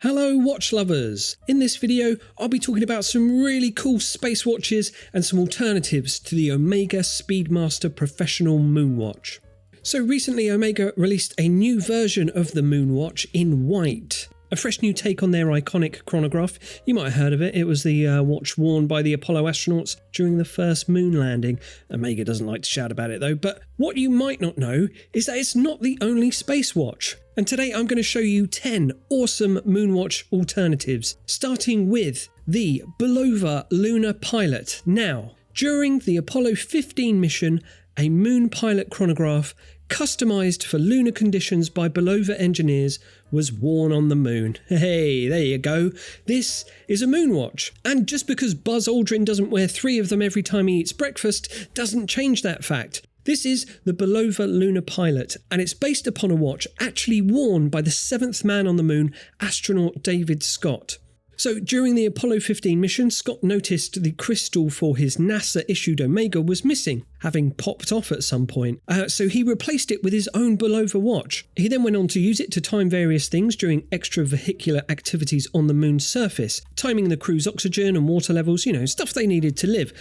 Hello watch lovers! In this video I'll be talking about some really cool space watches and some alternatives to the Omega Speedmaster Professional Moonwatch. So recently Omega released a new version of the Moonwatch in white. A fresh new take on their iconic chronograph. You might have heard of it. It was the watch worn by the Apollo astronauts during the first moon landing. Omega doesn't like to shout about it though, but what you might not know is that it's not the only space watch. And today I'm going to show you 10 awesome Moonwatch alternatives, starting with the Bulova Lunar Pilot. Now, during the Apollo 15 mission, a moon pilot chronograph customized for lunar conditions by Belova engineers was worn on the moon. Hey, there you go. This is a Moonwatch. And just because Buzz Aldrin doesn't wear 3 of them every time he eats breakfast doesn't change that fact. This is the Bulova Lunar Pilot, and it's based upon a watch actually worn by the 7th man on the moon, astronaut David Scott. So during the Apollo 15 mission, Scott noticed the crystal for his NASA-issued Omega was missing, having popped off at some point. So he replaced it with his own Bulova watch. He then went on to use it to time various things during extravehicular activities on the moon's surface, timing the crew's oxygen and water levels, stuff they needed to live.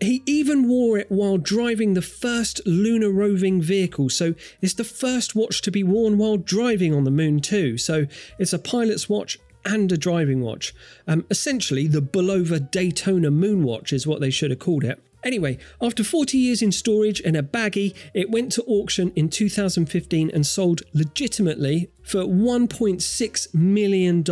He even wore it while driving the first lunar roving vehicle, so it's the first watch to be worn while driving on the moon too. So it's a pilot's watch and a driving watch. Essentially, the Bulova Daytona Moonwatch is what they should have called it. Anyway, after 40 years in storage in a baggie, it went to auction in 2015 and sold legitimately for $1.6 million.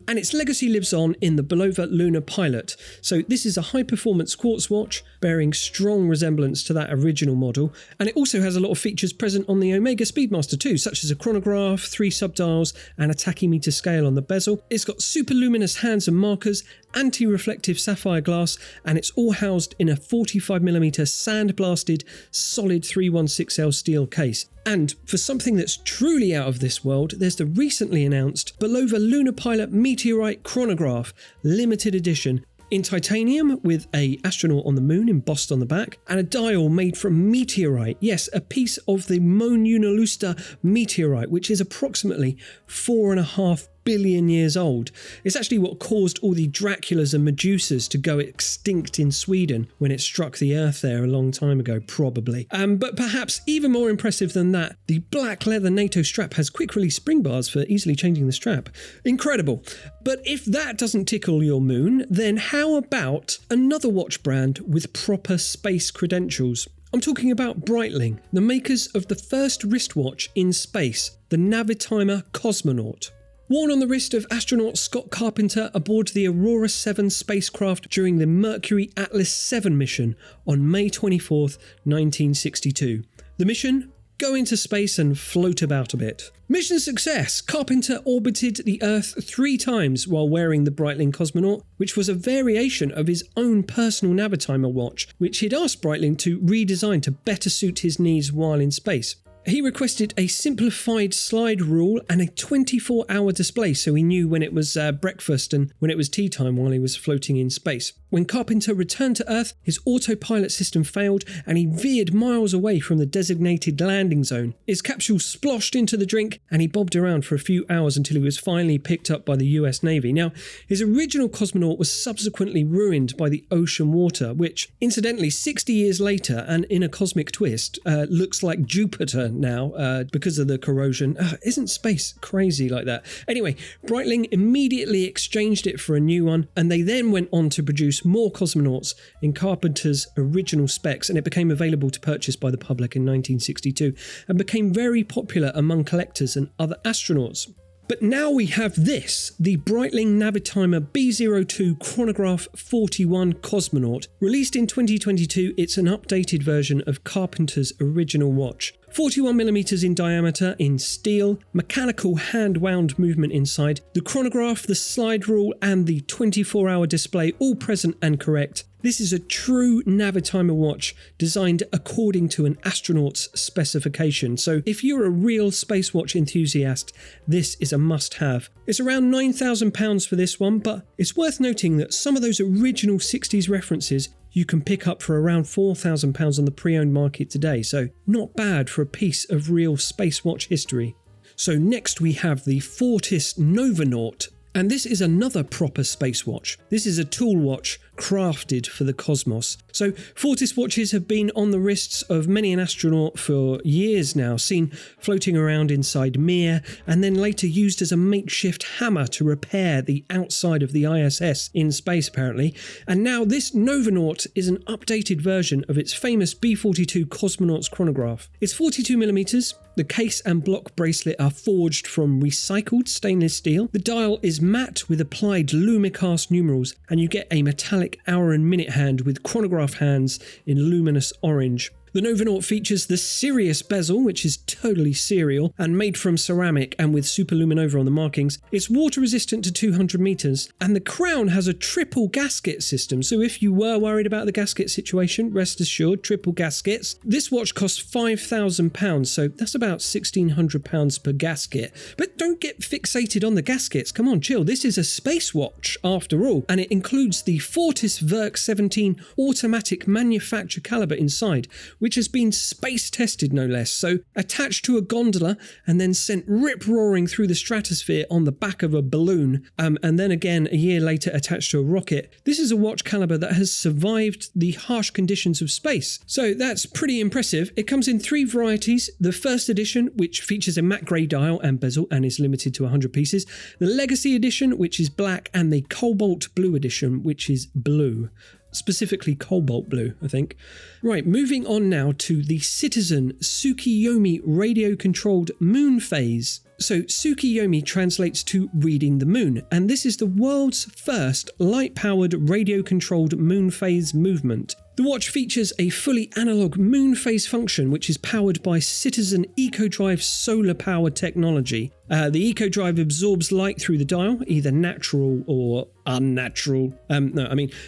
And its legacy lives on in the Bulova Lunar Pilot. So this is a high-performance quartz watch bearing strong resemblance to that original model. And it also has a lot of features present on the Omega Speedmaster too, such as a chronograph, 3 subdials, and a tachymeter scale on the bezel. It's got super luminous hands and markers, anti-reflective sapphire glass, and it's all housed in a 45mm sandblasted solid 316L steel case. And for something that's truly out of this world, there's the recently announced Bulova Lunar Pilot Meteorite Chronograph Limited Edition in titanium with an astronaut on the moon embossed on the back and a dial made from meteorite. Yes, a piece of the Monunalusta meteorite, which is approximately 4.5 billion years old. It's actually what caused all the Draculas and Medusas to go extinct in Sweden when it struck the earth there a long time ago, probably. But perhaps even more impressive than that, the black leather NATO strap has quick release spring bars for easily changing the strap. Incredible. But if that doesn't tickle your moon, then how about another watch brand with proper space credentials? I'm talking about Breitling, the makers of the first wristwatch in space, the NAVITIMER COSMONAUTE. Worn on the wrist of astronaut Scott Carpenter aboard the Aurora 7 spacecraft during the Mercury Atlas 7 mission on May 24th, 1962. The mission? Go into space and float about a bit. Mission success! Carpenter orbited the Earth 3 times while wearing the Breitling Cosmonaut, which was a variation of his own personal NAVITIMER watch, which he'd asked Breitling to redesign to better suit his needs while in space. He requested a simplified slide rule and a 24-hour display so he knew when it was breakfast and when it was tea time while he was floating in space. When Carpenter returned to Earth, his autopilot system failed and he veered miles away from the designated landing zone. His capsule sploshed into the drink and he bobbed around for a few hours until he was finally picked up by the US Navy. Now, his original Cosmonaut was subsequently ruined by the ocean water, which, incidentally, 60 years later and in a cosmic twist, looks like Jupiter now because of the corrosion. Isn't space crazy like that? Anyway, Breitling immediately exchanged it for a new one, and they then went on to produce more Cosmonauts in Carpenter's original specs, and it became available to purchase by the public in 1962 and became very popular among collectors and other astronauts. But now we have this, the Breitling NAVITIMER B02 Chronograph 41 Cosmonaut. Released in 2022, it's an updated version of Carpenter's original watch. 41mm in diameter in steel, mechanical hand-wound movement inside, the chronograph, the slide rule and the 24-hour display all present and correct. This is a true NAVITIMER watch designed according to an astronaut's specification. So if you're a real space watch enthusiast, this is a must-have. It's around £9,000 for this one, but it's worth noting that some of those original 60s references you can pick up for around £4,000 on the pre-owned market today, so not bad for a piece of real space watch history. So next we have the Fortis Novanaut. And this is another proper space watch. This is a tool watch crafted for the cosmos. So Fortis watches have been on the wrists of many an astronaut for years now, seen floating around inside Mir, and then later used as a makeshift hammer to repair the outside of the ISS in space apparently. And now this Novanaut is an updated version of its famous B-42 cosmonaut's chronograph. It's 42mm. The case and block bracelet are forged from recycled stainless steel. The dial is matte with applied lumicast numerals, and you get a metallic hour and minute hand with chronograph hands in luminous orange. The Novanaut features the Sirius bezel, which is totally serial and made from ceramic and with superluminova on the markings. It's water resistant to 200 meters, and the crown has a triple gasket system. So if you were worried about the gasket situation, rest assured, triple gaskets. This watch costs £5,000, so that's about £1,600 per gasket. But don't get fixated on the gaskets. Come on, chill. This is a space watch after all, and it includes the Fortis Verk 17 automatic manufacture caliber inside, which has been space tested no less, so attached to a gondola and then sent rip-roaring through the stratosphere on the back of a balloon, and then again a year later attached to a rocket. This is a watch caliber that has survived the harsh conditions of space, so that's pretty impressive. It comes in 3 varieties: the first edition, which features a matte grey dial and bezel and is limited to 100 pieces, the Legacy edition, which is black, and the Cobalt Blue edition, which is blue. Specifically cobalt blue, I think. Right, moving on now to the Citizen Sukiyomi radio-controlled moon phase. So Tsuki-Yomi translates to reading the moon, and this is the world's first light-powered radio-controlled moon phase movement. The watch features a fully analog moon phase function, which is powered by Citizen EcoDrive solar-powered technology. The EcoDrive absorbs light through the dial, either natural or unnatural,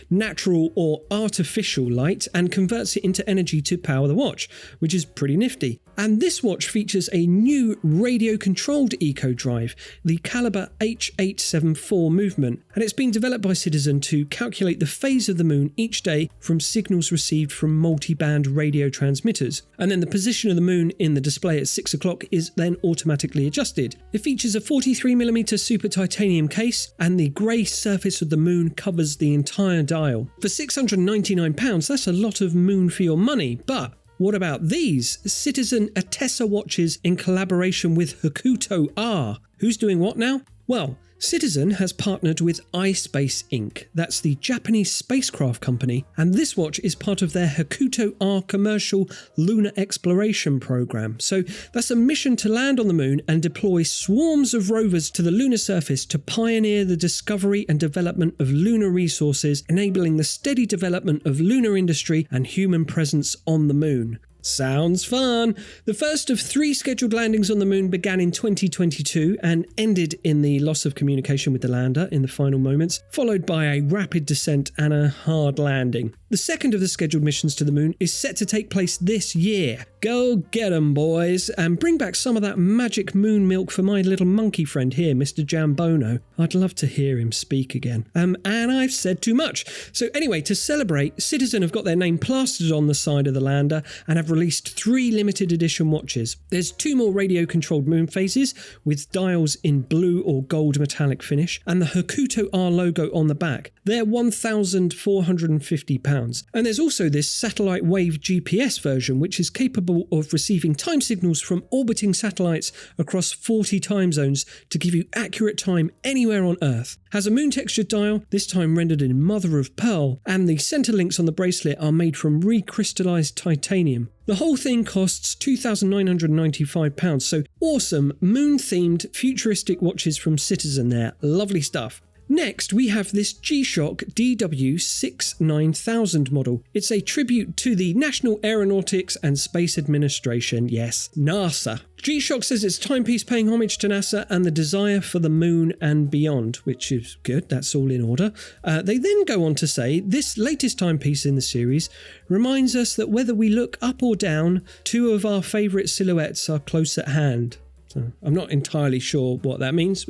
natural or artificial light, and converts it into energy to power the watch, which is pretty nifty. And this watch features a new radio-controlled EcoDrive, the caliber H874 movement, and it's been developed by Citizen to calculate the phase of the moon each day from signals received from multi-band radio transmitters. And then the position of the moon in the display at 6 o'clock is then automatically adjusted. It features a 43mm super titanium case, and the grey surface of the moon covers the entire dial. For £699, that's a lot of moon for your money, but what about these Citizen Attesa watches in collaboration with HAKUTO-R? Who's doing what now? Well, Citizen has partnered with iSpace Inc. That's the Japanese spacecraft company, and this watch is part of their HAKUTO-R commercial lunar exploration program. So that's a mission to land on the moon and deploy swarms of rovers to the lunar surface to pioneer the discovery and development of lunar resources, enabling the steady development of lunar industry and human presence on the moon. Sounds fun! The first of 3 scheduled landings on the moon began in 2022 and ended in the loss of communication with the lander in the final moments, followed by a rapid descent and a hard landing. The second of the scheduled missions to the moon is set to take place this year. Go get 'em, boys, and bring back some of that magic moon milk for my little monkey friend here, Mr. Jambono. I'd love to hear him speak again. And I've said too much. So anyway, to celebrate, Citizen have got their name plastered on the side of the lander and have released 3 limited edition watches. There's 2 more radio-controlled moon phases with dials in blue or gold metallic finish and the HAKUTO-R logo on the back. They're £1,450. And there's also this satellite wave GPS version, which is capable of receiving time signals from orbiting satellites across 40 time zones to give you accurate time anywhere on Earth. Has a moon textured dial, this time rendered in mother of pearl, and the center links on the bracelet are made from recrystallized titanium. The whole thing costs £2,995, so awesome moon-themed futuristic watches from Citizen there. Lovely stuff. Next, we have this GShock DW69000 model. It's a tribute to the National Aeronautics and Space Administration, yes, NASA. GShock says it's a timepiece paying homage to NASA and the desire for the moon and beyond, which is good, that's all in order. They then go on to say, this latest timepiece in the series reminds us that whether we look up or down, 2 of our favourite silhouettes are close at hand. So I'm not entirely sure what that means.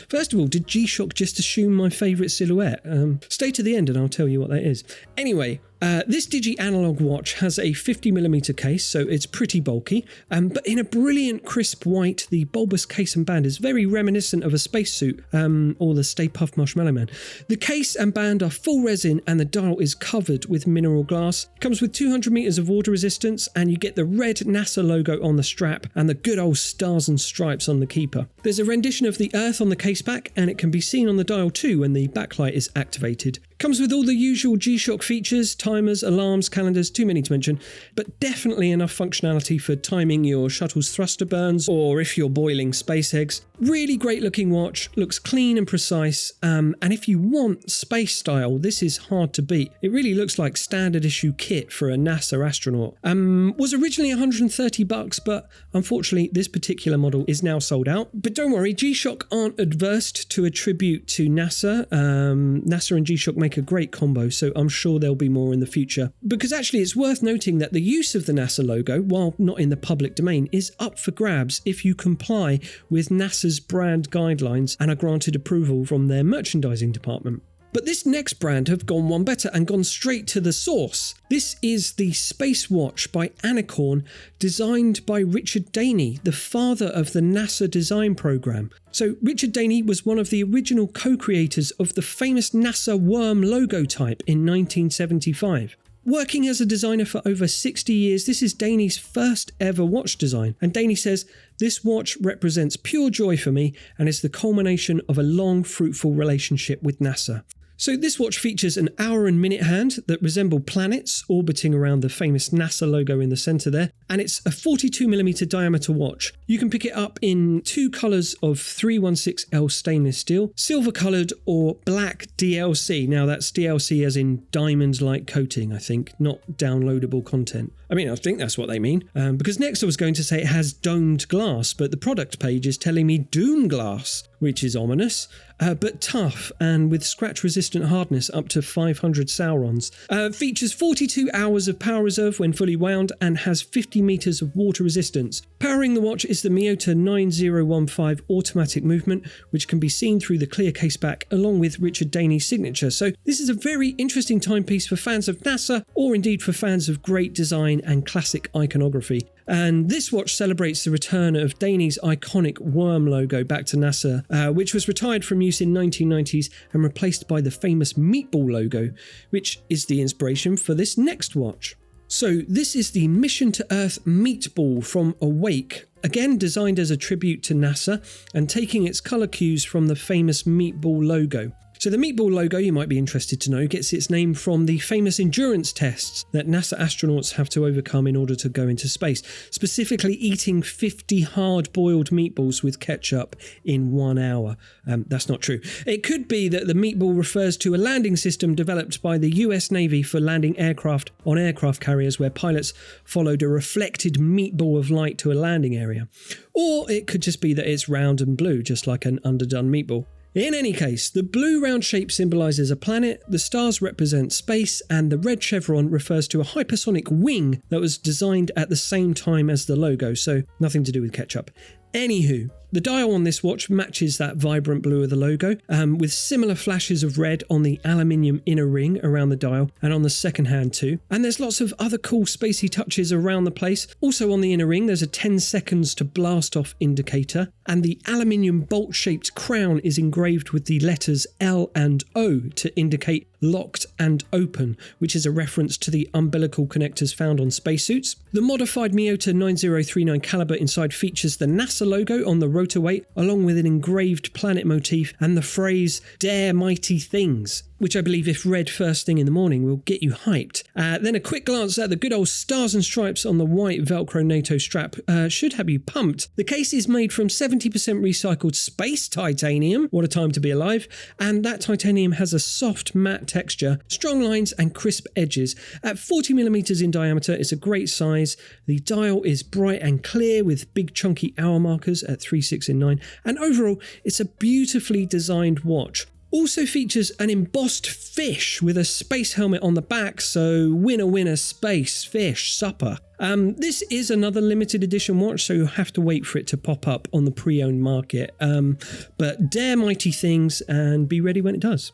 First of all, did GShock just assume my favourite silhouette? Stay to the end and I'll tell you what that is. Anyway, This digi-analog watch has a 50mm case, so it's pretty bulky, but in a brilliant crisp white. The bulbous case and band is very reminiscent of a spacesuit, or the Stay Puft Marshmallow Man. The case and band are full resin and the dial is covered with mineral glass. Comes with 200 meters of water resistance, and you get the red NASA logo on the strap and the good old stars and stripes on the keeper. There's a rendition of the Earth on the case back, and it can be seen on the dial too when the backlight is activated. Comes with all the usual G-Shock features, timers, alarms, calendars, too many to mention, but definitely enough functionality for timing your shuttle's thruster burns or if you're boiling space eggs. Really great looking watch, looks clean and precise, and if you want space style, this is hard to beat. It really looks like standard issue kit for a NASA astronaut. Was originally $130, but unfortunately this particular model is now sold out. But don't worry, G-Shock aren't adverse to a tribute to NASA. NASA and G-Shock make a great combo, so I'm sure there'll be more in the future. Because actually it's worth noting that the use of the NASA logo, while not in the public domain, is up for grabs if you comply with NASA's brand guidelines and are granted approval from their merchandising department. But this next brand have gone one better and gone straight to the source. This is the Space Watch by Anicorn, designed by Richard Danne, the father of the NASA design program. So Richard Danne was one of the original co-creators of the famous NASA worm logo type in 1975. Working as a designer for over 60 years, this is Danne's first ever watch design. And Danne says, "This watch represents pure joy for me and is the culmination of a long, fruitful relationship with NASA." So this watch features an hour and minute hand that resemble planets orbiting around the famous NASA logo in the centre there, and it's a 42mm diameter watch. You can pick it up in two colours of 316L stainless steel, silver coloured or black DLC. Now that's DLC as in diamond-like coating, I think, not downloadable content. I think that's what they mean, because next I was going to say it has domed glass, but the product page is telling me Dune glass, which is ominous, but tough and with scratch-resistant hardness up to 500 Saurons. Features 42 hours of power reserve when fully wound and has 50 meters of water resistance. Powering the watch is the Miyota 9015 automatic movement, which can be seen through the clear case back along with Richard Danne's signature. So this is a very interesting timepiece for fans of NASA, or indeed for fans of great design and classic iconography. And this watch celebrates the return of Danne's iconic worm logo back to NASA, which was retired from use in 1990s and replaced by the famous Meatball logo, which is the inspiration for this next watch. So this is the Mission to Earth Meatball from Awake, again designed as a tribute to NASA and taking its colour cues from the famous Meatball logo. So the Meatball logo, you might be interested to know, gets its name from the famous endurance tests that NASA astronauts have to overcome in order to go into space, specifically eating 50 hard-boiled meatballs with ketchup in 1 hour. That's not true. It could be that the meatball refers to a landing system developed by the US Navy for landing aircraft on aircraft carriers where pilots followed a reflected meatball of light to a landing area. Or it could just be that it's round and blue, just like an underdone meatball. In any case, the blue round shape symbolises a planet, the stars represent space, and the red chevron refers to a hypersonic wing that was designed at the same time as the logo, so nothing to do with ketchup. Anywho, the dial on this watch matches that vibrant blue of the logo, with similar flashes of red on the aluminium inner ring around the dial and on the second hand too. And there's lots of other cool spacey touches around the place. Also on the inner ring there's a 10 seconds to blast off indicator, and the aluminium bolt shaped crown is engraved with the letters L and O to indicate locked and open, which is a reference to the umbilical connectors found on spacesuits. The modified Miyota 9039 caliber inside features the NASA logo on the rotor weight, along with an engraved planet motif and the phrase "Dare Mighty Things," which I believe, if read first thing in the morning, will get you hyped. Then a quick glance at the good old stars and stripes on the white Velcro NATO strap should have you pumped. The case is made from 70% recycled space titanium, what a time to be alive, and that titanium has a soft matte texture, strong lines and crisp edges. At 40mm in diameter, it's a great size. The dial is bright and clear with big chunky hour markers at 3, 6 and 9, and overall it's a beautifully designed watch. Also features an embossed fish with a space helmet on the back, so winner winner space fish supper. This is another limited edition watch, so you'll have to wait for it to pop up on the pre-owned market. But dare mighty things and be ready when it does.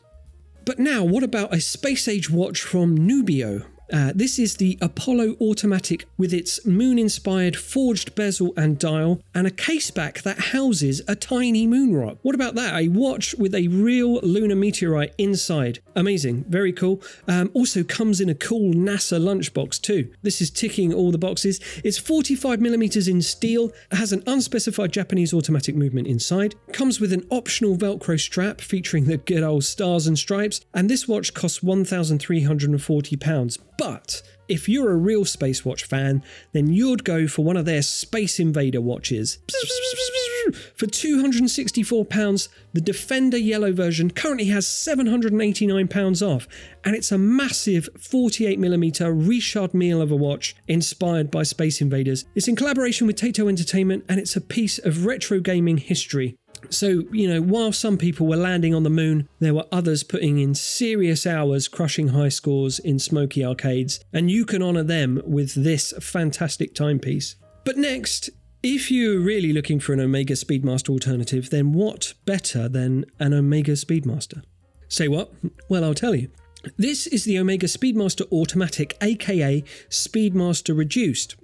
But now, what about a space age watch from Nubio? This is the Apollo Automatic with its moon-inspired forged bezel and dial and a caseback that houses a tiny moon rock. What about that? A watch with a real lunar meteorite inside. Amazing. Very cool. Also comes in a cool NASA lunchbox too. This is ticking all the boxes. It's 45mm in steel, has an unspecified Japanese automatic movement inside, comes with an optional Velcro strap featuring the good old stars and stripes, and this watch costs £1,340. But if you're a real Space Watch fan, then you'd go for one of their Space Invader watches. For £264, the Defender yellow version currently has £789 off, and it's a massive 48mm Richard Mille of a watch inspired by Space Invaders. It's in collaboration with Taito Entertainment, and it's a piece of retro gaming history. So, while some people were landing on the moon, there were others putting in serious hours crushing high scores in smoky arcades, and you can honour them with this fantastic timepiece. But next, if you're really looking for an Omega Speedmaster alternative, then what better than an Omega Speedmaster? Say what? Well, I'll tell you. This is the Omega Speedmaster Automatic, aka Speedmaster Reduced.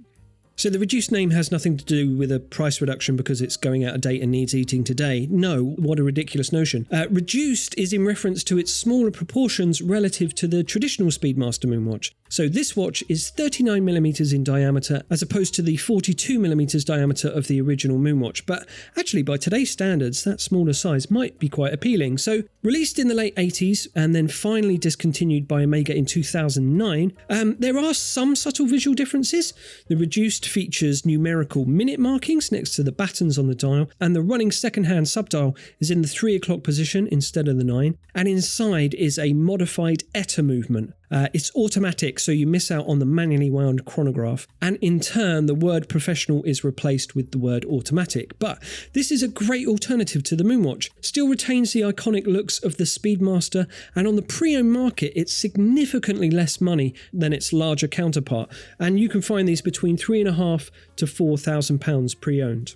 So the reduced name has nothing to do with a price reduction because it's going out of date and needs eating today. No, what a ridiculous notion. Reduced is in reference to its smaller proportions relative to the traditional Speedmaster Moonwatch. So this watch is 39mm in diameter as opposed to the 42mm diameter of the original Moonwatch. But actually by today's standards, that smaller size might be quite appealing. So released in the late 80s and then finally discontinued by Omega in 2009, there are some subtle visual differences. The reduced features numerical minute markings next to the battens on the dial, and the running second-hand subdial is in the 3 o'clock position instead of the 9, and inside is a modified ETA movement. It's automatic, so you miss out on the manually wound chronograph, and in turn the word professional is replaced with the word automatic. But this is a great alternative to the Moonwatch, still retains the iconic looks of the Speedmaster, and on the pre-owned market it's significantly less money than its larger counterpart, and you can find these between £3,500 to £4,000 pre-owned.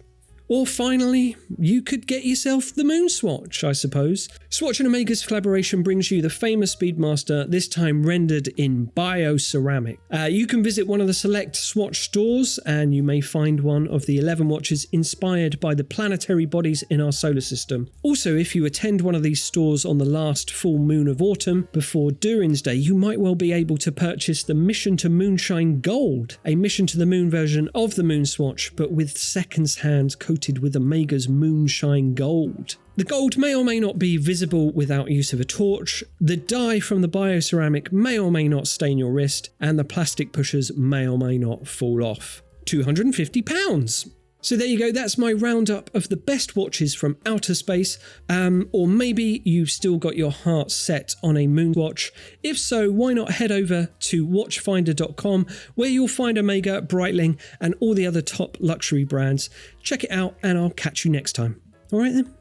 Or finally, you could get yourself the Moonswatch, I suppose. Swatch and Omega's collaboration brings you the famous Speedmaster, this time rendered in bioceramic. You can visit one of the select Swatch stores and you may find one of the 11 watches inspired by the planetary bodies in our solar system. Also, if you attend one of these stores on the last full moon of autumn before Durin's Day, you might well be able to purchase the Mission to Moonshine Gold, a Mission to the Moon version of the Moonswatch, but with seconds-hand coated with Omega's Moonshine Gold. The gold may or may not be visible without use of a torch, the dye from the bioceramic may or may not stain your wrist, and the plastic pushers may or may not fall off. £250! So there you go, that's my roundup of the best watches from outer space, or maybe you've still got your heart set on a Moonwatch. If so, why not head over to watchfinder.com where you'll find Omega, Breitling and all the other top luxury brands. Check it out and I'll catch you next time. Alright then.